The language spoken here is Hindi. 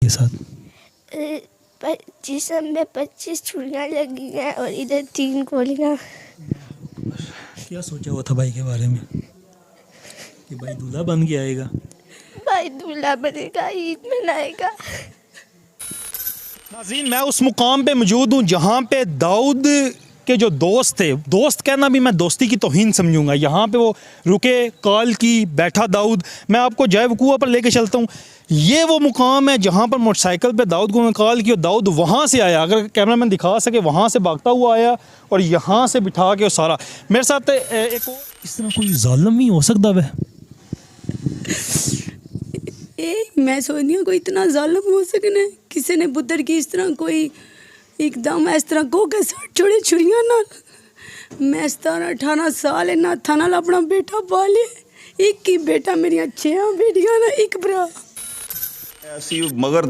के साथ? जिस्म में 25 छुरियाँ लगी हैं और इधर 3 गोलियाँ। क्या सोचा हुआ था भाई के बारे में कि भाई दूल्हा बन के आएगा? भाई दूल्हा बनेगा, ईद मनाएगा। नाज़रीन, मैं उस मुकाम पे मौजूद हूँ जहाँ पे दाऊद के जो दोस्त थे, दोस्त कहना भी मैं दोस्ती की तौहीन समझूंगा, यहाँ पे वो रुके, कॉल की, बैठा दाऊद। मैं आपको जय वकूआ पर लेके चलता हूँ। ये वो मुकाम है जहाँ पर मोटरसाइकिल पे दाऊद को मैं कॉल की और दाऊद वहाँ से आया, अगर कैमरामैन दिखा सके, वहाँ से भागता हुआ आया और यहाँ से बिठा के सारा मेरे साथ एक और। इस तरह कोई जालिम ही हो सकता है? मैं सोचती हूँ कोई इतना जालिम हो सकना, किसी ने पुत्र की इस तरह कोई एकदम इस तरह को के साथ छोड़े छुरियां ना। मैं 17-18 साल इन्ना था नाल अपना बेटा पाले, एक ही बेटा, मेरिया 6 बेटियां ना, एक भरा। ऐसी मगर